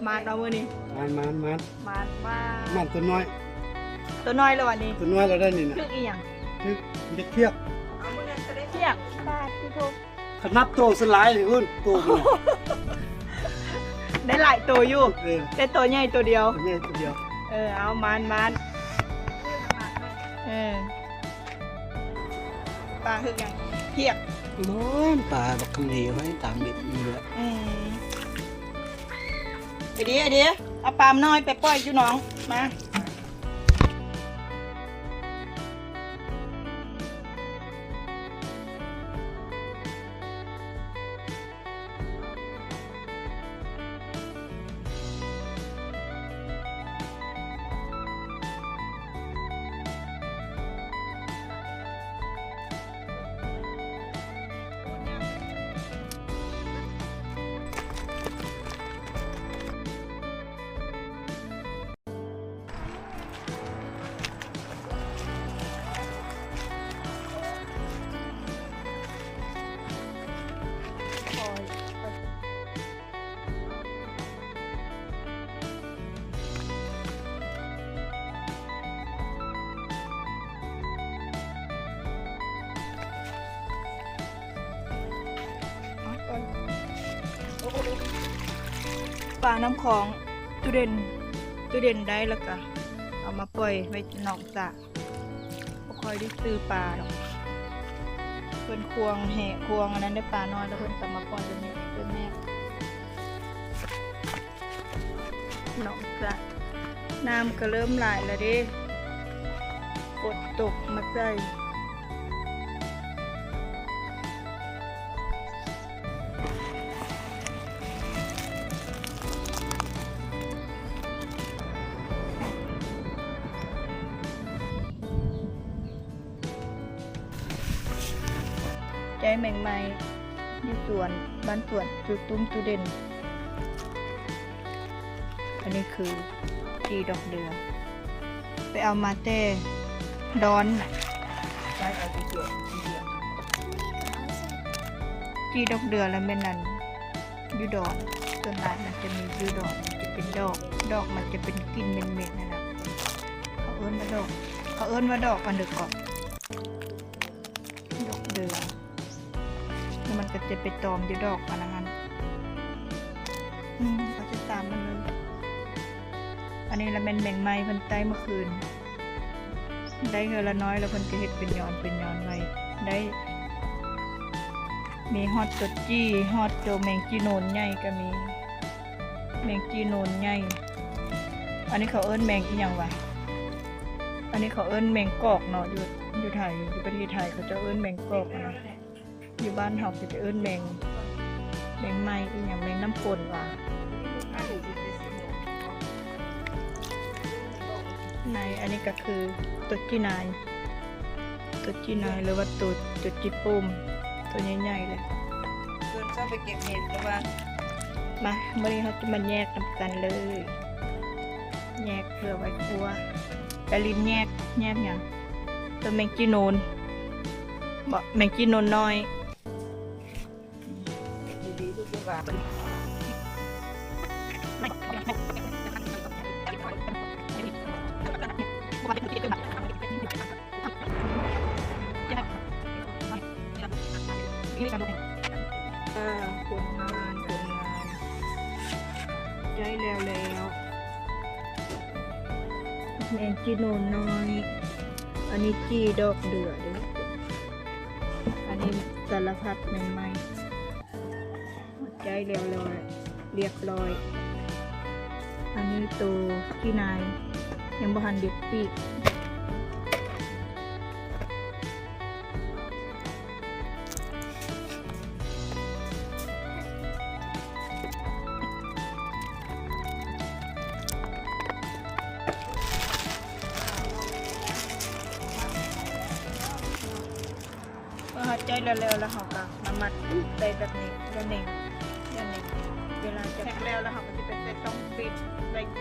มาเอามือนี่มันตัวน้อยแล้ววันนี้ตัวน้อยเราได้นี่นะ คืออีหยัง คือเด็กเทียบ เอามือนั่นจะได้เทียบปลาที่ทุก ขนับโตสลายเลยคุณโตมัน ได้หลายตัวอยู่ เออ ได้ตัวใหญ่ตัวเดียว ตัวนี้ตัวเดียว เอามันปลาคือหยังเทียบ มันปลาบักคำเหนียวให้ตามเด็ดนี่แหละ ไอเดียเอาปลาน้อยไปปล่อยอยู่น้องมาปลาน้ำของตุเด่นได้แล้วก็เอามาปล่อยไว้นอกสระบ่ค่อยได้ซื้อปลาหรอกเพิ่นควงแห่ควงอันนั้นได้ปลาน้อยแล้วเพิ่นก็มาปล่อยตรงนี้เพิ่นแม่นอกสระน้ำก็เริ่มไหลแล้วเด้ฝนตกมาใส่ใจแมงไม้อยู่สวนบ้านสวนจุดตุ้มตุเด่นอันนี้คือกีดอกเดือไปเอามาแต่ดอนกีดอกเดือแล้วแม่นันยูดอนส่วนหลายมันจะมียูดอนจะเป็นดอกมันจะเป็นกลิ่นเหม็นๆนะเขาเอิ้นว่าดอกอันเดือกอบดอกเดือแล้วมันก็จะไปตอมอยู่ดอกอันนั้นเขาจะตามมันเลยอันนี้ละแมงไม้เพิ่นไต้เมื่อคืนได้เฮือละน้อยแล้วเพิ่นก็เฮ็ดเป็นย้อนไว้ได้มีฮอดตัวจี้ฮอดตัวแมงจีโนนใหญ่ก็มีแมงจีโนนใหญ่อันนี้เขาเอิ้นแมงอีหยังวะอันนี้เขาเอิ้นแมงกอกเนาะอยู่ไทยอยู่ประเทศไทยเขาจะเอิ้นแมงกอกนะอยู่บ้านเฮาก็จะเอิ้นแมงไม้อีหยังแมงน้ำปนว่ะในอันนี้ก็คือตัวจีนายหรือว่าตัวจีปุ่มตัวใหญ่ๆเลยเพื่อนชอบไปเก็บเห็ดกันว่ามาเมื่อนี้เขาจะมาแยกกันเลยแยกเพื่อไว้ครัวแต่ลิ้นแยกอย่างตัวแมงจีโนนบอกแมงจีโนนน้อยดีๆทุกอย่างผลงานได้แล้วแมงจีโนนน้อยอันนี้จีดอกเดือด้วยอันนี้สารพัดแมงไม้ได้แล้วเรียบร้อยอันนี้ตัวที่นายยังบ่หันเด็ดปีกใจเร็วๆแล้วเขาก็มามัดไปแบบนี้เวลาจะแล้วเขาก็จะเป็นต้องปิดใบเก